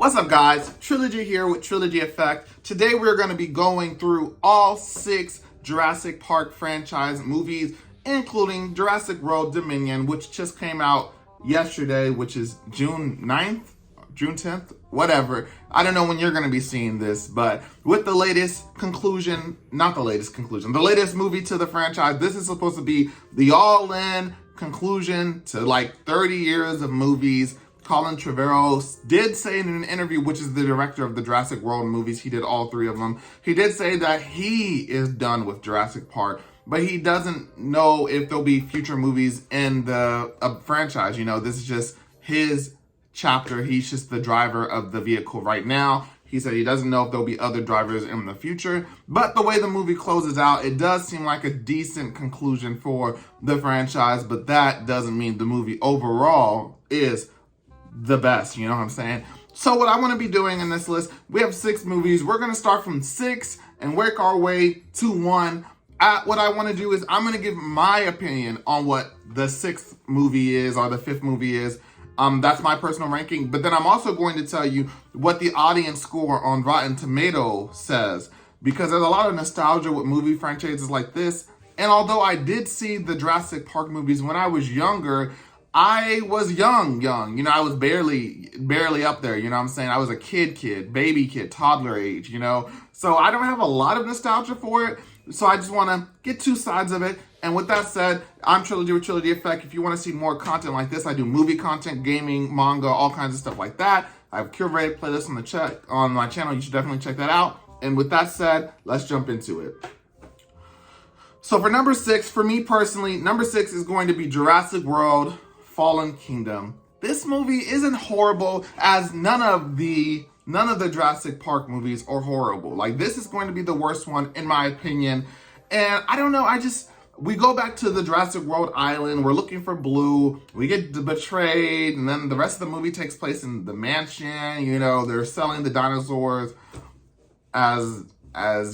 What's up, guys? Trilogy here with Trilogy Effect. Today we're going to be going through all 6 Jurassic Park franchise movies, including Jurassic World Dominion, which just came out yesterday, which is June 9th, June 10th, whatever. I don't know when you're going to be seeing this, but with the latest conclusion, not the latest conclusion, the latest movie to the franchise, this is supposed to be the all-in conclusion to like 30 years of movies. Colin Trevorrow did say in an interview, which is the director of the Jurassic World movies, he did all 3 of them, he did say that he is done with Jurassic Park, but he doesn't know if there'll be future movies in the franchise. You know, this is just his chapter. He's just the driver of the vehicle right now. He said he doesn't know if there'll be other drivers in the future, but the way the movie closes out, it does seem like a decent conclusion for the franchise, but that doesn't mean the movie overall is the best, you know what I'm saying? So what I want to be doing in this list, we have 6 movies. We're going to start from 6 and work our way to 1. What I want to do is I'm going to give my opinion on what the 6th movie is or the 5th movie is. That's my personal ranking. But then I'm also going to tell you what the audience score on Rotten Tomatoes says, because there's a lot of nostalgia with movie franchises like this. And although I did see the Jurassic Park movies when I was younger, I was young, you know, I was barely up there, you know what I'm saying? I was a kid, baby kid, toddler age, you know? So I don't have a lot of nostalgia for it. So I just want to get 2 sides of it. And with that said, I'm Trilogy with Trilogy Effect. If you want to see more content like this, I do movie content, gaming, manga, all kinds of stuff like that. I have a curated playlist on my channel. You should definitely check that out. And with that said, let's jump into it. So for number 6, for me personally, number 6 is going to be Jurassic World Fallen Kingdom. This movie isn't horrible, as none of the Jurassic Park movies are horrible. Like, this is going to be the worst one in my opinion. And I don't know, we go back to the Jurassic World island, we're looking for Blue, we get betrayed, and then the rest of the movie takes place in the mansion. You know, they're selling the dinosaurs as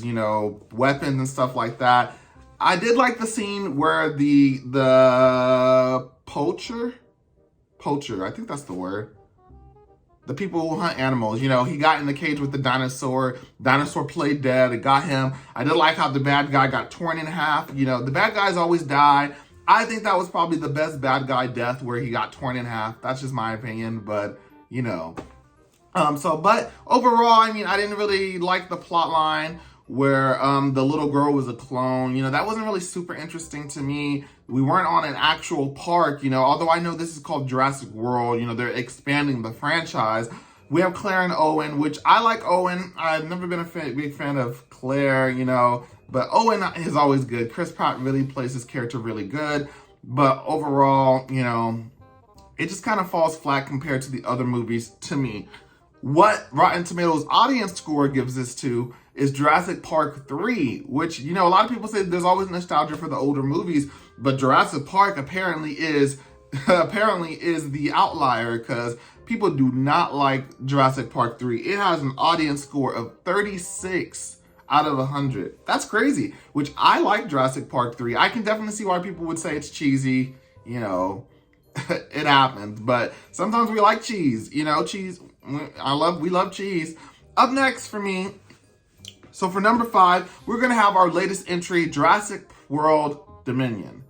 you know, weapons and stuff like that. I did like the scene where the poacher, I think that's the word. The people who hunt animals, you know, he got in the cage with the dinosaur played dead, it got him. I did like how the bad guy got torn in half. You know, the bad guys always die. I think that was probably the best bad guy death, where he got torn in half. That's just my opinion, but, you know. But overall, I mean, I didn't really like the plot line where the little girl was a clone. You know, that wasn't really super interesting to me. We weren't on an actual park, you know, although I know this is called Jurassic World, you know, they're expanding the franchise. We have Claire and Owen, which I like Owen. I've never been a big fan of Claire, you know, but Owen is always good. Chris Pratt really plays his character really good, but overall, you know, it just kind of falls flat compared to the other movies to me. What Rotten Tomatoes audience score gives this to is Jurassic Park 3, which, you know, a lot of people say there's always nostalgia for the older movies, but Jurassic Park apparently is the outlier, because people do not like Jurassic Park 3. It has an audience score of 36 out of 100. That's crazy, which I like Jurassic Park 3. I can definitely see why people would say it's cheesy, you know. It happens, but sometimes we like cheese, you know, cheese. We love cheese. Up next for me, so for number 5, we're gonna have our latest entry, Jurassic World Dominion.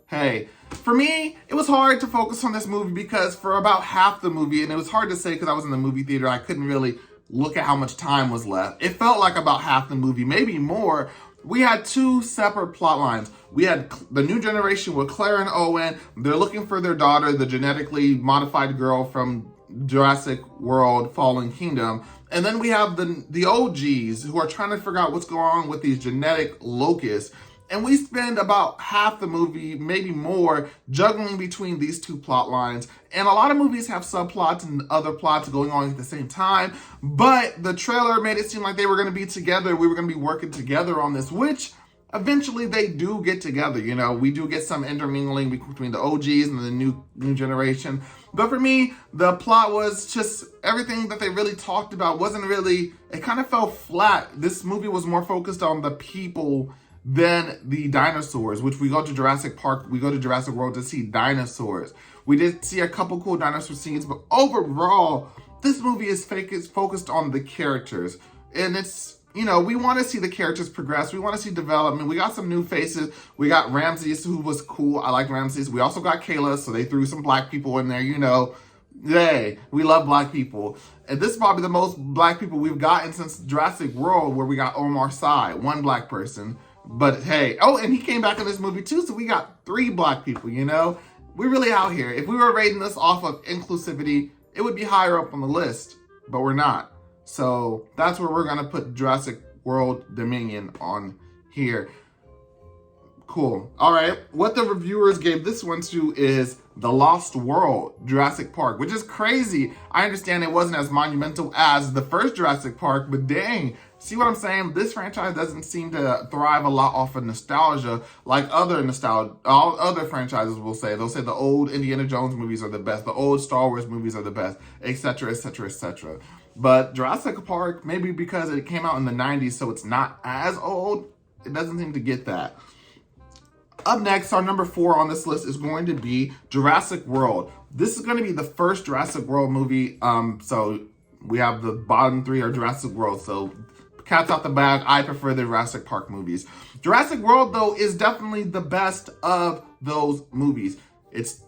Hey, for me, it was hard to focus on this movie because for about half the movie, and it was hard to say because I was in the movie theater, I couldn't really look at how much time was left. It felt like about half the movie, maybe more. We had 2 separate plot lines. We had the new generation with Claire and Owen. They're looking for their daughter, the genetically modified girl from Jurassic World Fallen Kingdom. And then we have the OGs who are trying to figure out what's going on with these genetic locusts. And we spend about half the movie, maybe more, juggling between these 2 plot lines. And a lot of movies have subplots and other plots going on at the same time. But the trailer made it seem like they were going to be together. We were going to be working together on this, which eventually they do get together. You know, we do get some intermingling between the OGs and the new generation. But for me, the plot was just everything that they really talked about wasn't really, it kind of fell flat. This movie was more focused on the people than the dinosaurs, which we go to Jurassic Park, we go to Jurassic World to see dinosaurs. We did see a couple cool dinosaur scenes, but overall, This movie is focused on the characters, and it's, you know, we want to see the characters progress. We want to see development. We got some new faces. We got Ramses, who was cool. I like Ramses. We also got Kayla, so they threw some black people in there, you know. Yay, we love black people. And this is probably the most black people we've gotten since Jurassic World, where we got Omar Sy, one black person. But hey, oh, and he came back in this movie too, so we got 3 black people, you know? We're really out here. If we were rating this off of inclusivity, it would be higher up on the list, but we're not. So that's where we're gonna put Jurassic World Dominion on here. Cool. All right, what the reviewers gave this one to is The Lost World, Jurassic Park, which is crazy. I understand it wasn't as monumental as the first Jurassic Park, but dang, see what I'm saying? This franchise doesn't seem to thrive a lot off of nostalgia like all other franchises will say. They'll say the old Indiana Jones movies are the best, the old Star Wars movies are the best, etc., etc., etc. But Jurassic Park, maybe because it came out in the 90s, so it's not as old, it doesn't seem to get that. Up next, our number 4 on this list is going to be Jurassic World. This is going to be the first Jurassic World movie. So we have the bottom 3 are Jurassic World. So cat's out the bag. I prefer the Jurassic Park movies. Jurassic World, though, is definitely the best of those movies. It's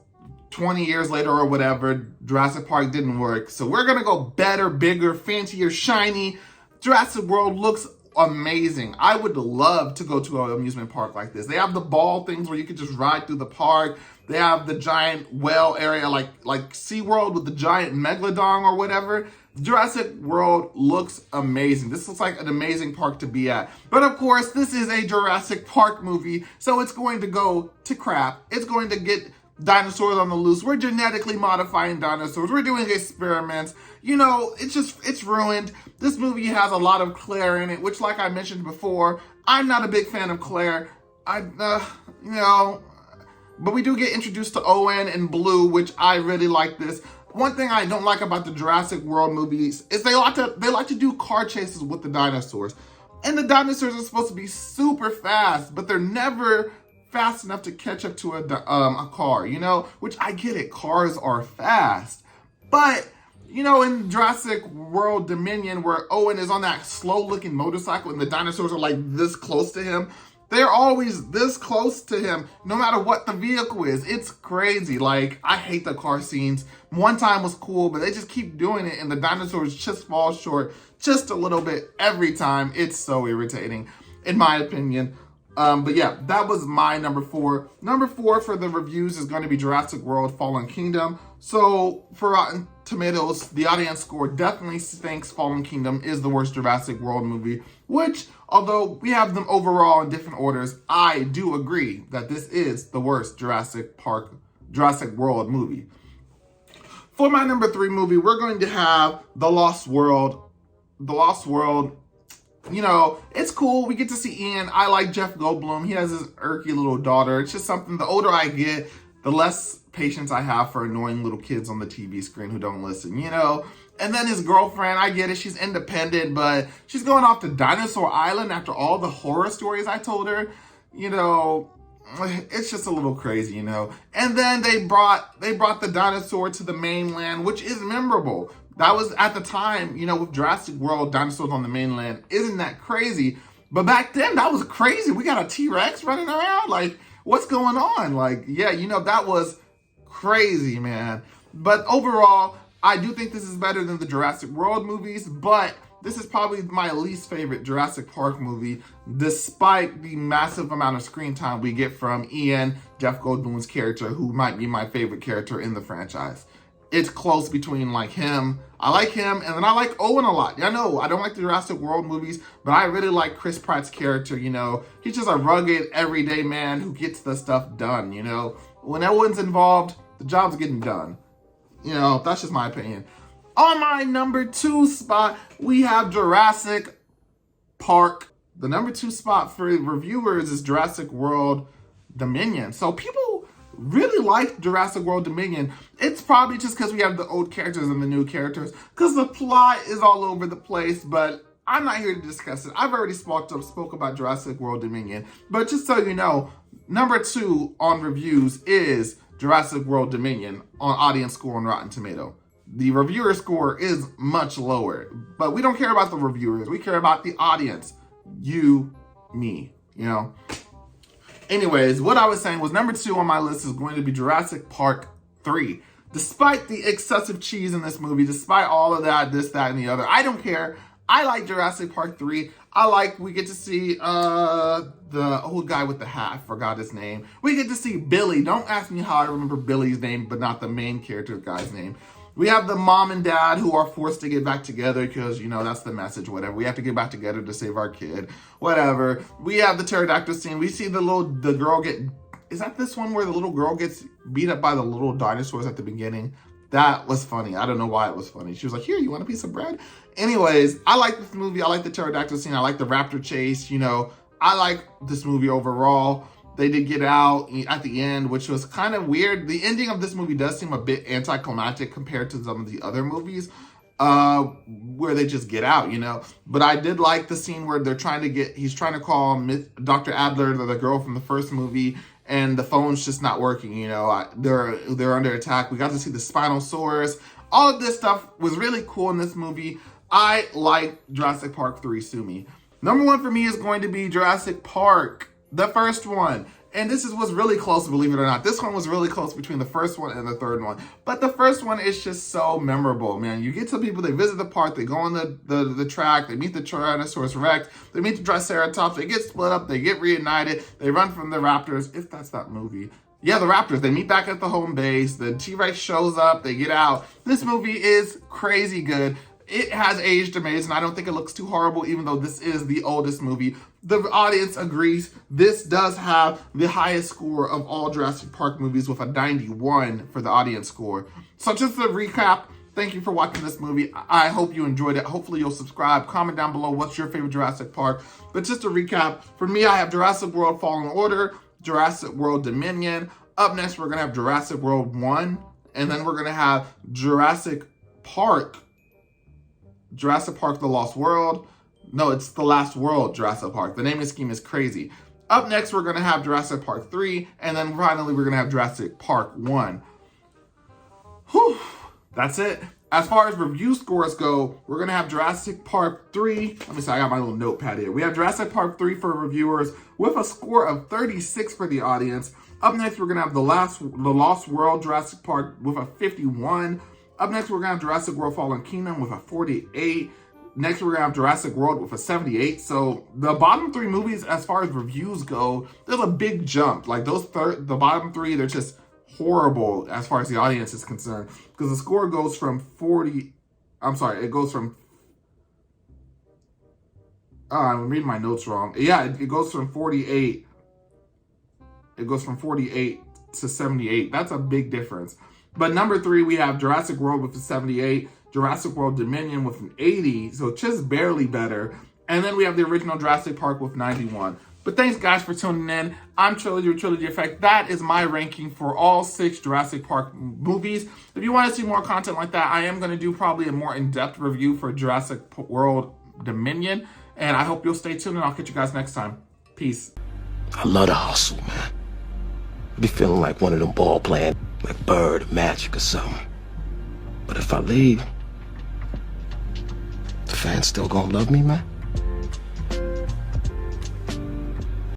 20 years later or whatever. Jurassic Park didn't work. So we're going to go better, bigger, fancier, shiny. Jurassic World looks amazing. I would love to go to an amusement park like this. They have the ball things where you could just ride through the park. They have the giant well area like SeaWorld with the giant megalodon or whatever. Jurassic World looks amazing. This looks like an amazing park to be at. But of course, this is a Jurassic Park movie, so it's going to go to crap. It's going to get dinosaurs on the loose. We're genetically modifying dinosaurs. We're doing experiments. You know, it's ruined. This movie has a lot of Claire in it, which, like I mentioned before, I'm not a big fan of Claire. You know, but we do get introduced to Owen and Blue, which I really like this. One thing I don't like about the Jurassic World movies is they like to do car chases with the dinosaurs. And the dinosaurs are supposed to be super fast, but they're never fast enough to catch up to a car, you know? Which I get it, cars are fast. But, you know, in Jurassic World Dominion, where Owen is on that slow-looking motorcycle and the dinosaurs are like this close to him, they're always this close to him, no matter what the vehicle is. It's crazy. Like, I hate the car scenes. One time was cool, but they just keep doing it, and the dinosaurs just fall short just a little bit every time. It's so irritating, in my opinion. But yeah, that was my number 4. Number 4 for the reviews is going to be Jurassic World Fallen Kingdom. So for Rotten Tomatoes, the audience score definitely thinks Fallen Kingdom is the worst Jurassic World movie, which, although we have them overall in different orders, I do agree that this is the worst Jurassic World movie. For my number 3 movie, we're going to have The Lost World. The Lost World, you know, it's cool. We get to see Ian. I like Jeff Goldblum. He has his irky little daughter. It's just something, the older I get, the less patience I have for annoying little kids on the TV screen who don't listen, you know? And then his girlfriend, I get it. She's independent, but she's going off to Dinosaur Island after all the horror stories I told her. You know, it's just a little crazy, you know? And then they brought the dinosaur to the mainland, which is memorable. That was at the time, you know, with Jurassic World, dinosaurs on the mainland. Isn't that crazy? But back then, that was crazy. We got a T-Rex running around. Like, what's going on? Like, yeah, you know, that was crazy, man. But overall, I do think this is better than the Jurassic World movies, but this is probably my least favorite Jurassic Park movie, despite the massive amount of screen time we get from Ian, Jeff Goldblum's character, who might be my favorite character in the franchise. It's close between, like, him. I like him, and then I like Owen a lot. I know, I don't like the Jurassic World movies, but I really like Chris Pratt's character, you know. He's just a rugged, everyday man who gets the stuff done, you know. When Owen's involved, the job's getting done. You know, that's just my opinion. On my number 2 spot, we have Jurassic Park. The number 2 spot for reviewers is Jurassic World Dominion. So people really like Jurassic World Dominion. It's probably just because we have the old characters and the new characters, because the plot is all over the place, but I'm not here to discuss it. I've already spoke about Jurassic World Dominion, but just so you know, number 2 on reviews is Jurassic World Dominion on audience score on Rotten Tomato. The reviewer score is much lower, but we don't care about the reviewers. We care about the audience. You, me, you know? Anyways, what I was saying was number 2 on my list is going to be Jurassic Park 3. Despite the excessive cheese in this movie, despite all of that, this, that, and the other, I don't care. I like Jurassic Park 3. We get to see the old guy with the hat. I forgot his name. We get to see Billy. Don't ask me how I remember Billy's name, but not the main character guy's name. We have the mom and dad who are forced to get back together because, you know, that's the message, whatever. We have to get back together to save our kid, whatever. We have the pterodactyl scene. We see the girl get, is that this one where the little girl gets beat up by the little dinosaurs at the beginning? That was funny. I don't know why it was funny. She was like, here, you want a piece of bread? Anyways, I like this movie. I like the pterodactyl scene. I like the raptor chase. You know, I like this movie overall. They did get out at the end, which was kind of weird. The ending of this movie does seem a bit anticlimactic compared to some of the other movies where they just get out, you know. But I did like the scene where he's trying to call Dr. Adler, the girl from the first movie, and the phone's just not working, you know. They're under attack. We got to see the Spinosaurus. All of this stuff was really cool in this movie. I like Jurassic Park 3, sue me. Number 1 for me is going to be Jurassic Park, the first one. And this was really close, believe it or not. This one was really close between the first one and the third one. But the first one is just so memorable, man. You get some people, they visit the park, they go on the track, they meet the Tyrannosaurus Rex, they meet the Triceratops, they get split up, they get reunited, they run from the raptors, if that's that movie. Yeah, the raptors, they meet back at the home base, the T-Rex shows up, they get out. This movie is crazy good. It has aged amazing. I don't think it looks too horrible, even though this is the oldest movie. The audience agrees. This does have the highest score of all Jurassic Park movies with a 91 for the audience score. So just to recap, thank you for watching this movie. I hope you enjoyed it. Hopefully you'll subscribe. Comment down below what's your favorite Jurassic Park. But just to recap, for me, I have Jurassic World Fallen Order, Jurassic World Dominion. Up next, we're going to have Jurassic World 1. And then we're going to have Jurassic Park The Lost World. No, it's The Last World Jurassic Park. The naming scheme is crazy. Up next, we're going to have Jurassic Park 3. And then finally, we're going to have Jurassic Park 1. Whew. That's it. As far as review scores go, we're going to have Jurassic Park 3. Let me see, I got my little notepad here. We have Jurassic Park 3 for reviewers with a score of 36 for the audience. Up next, we're going to have The Lost World Jurassic Park with a 51. Up next, we're going to have Jurassic World Fallen Kingdom with a 48. Next, we're going to have Jurassic World with a 78. So the bottom 3 movies, as far as reviews go, there's a big jump. Like the bottom 3, they're just horrible as far as the audience is concerned. Because the score goes from 40... I'm sorry, it goes from... I'm reading my notes wrong. Yeah, it goes from 48... It goes from 48 to 78. That's a big difference. But number 3, we have Jurassic World with a 78, Jurassic World Dominion with an 80, so just barely better. And then we have the original Jurassic Park with 91. But thanks, guys, for tuning in. I'm Trilogy with Trilogy Effect. That is my ranking for all 6 Jurassic Park movies. If you want to see more content like that, I am going to do probably a more in-depth review for Jurassic World Dominion. And I hope you'll stay tuned, and I'll catch you guys next time. Peace. I love the hustle, man. I be feeling like one of them ball playing, like Bird or Magic or something. But if I leave, the fans still gonna love me, man?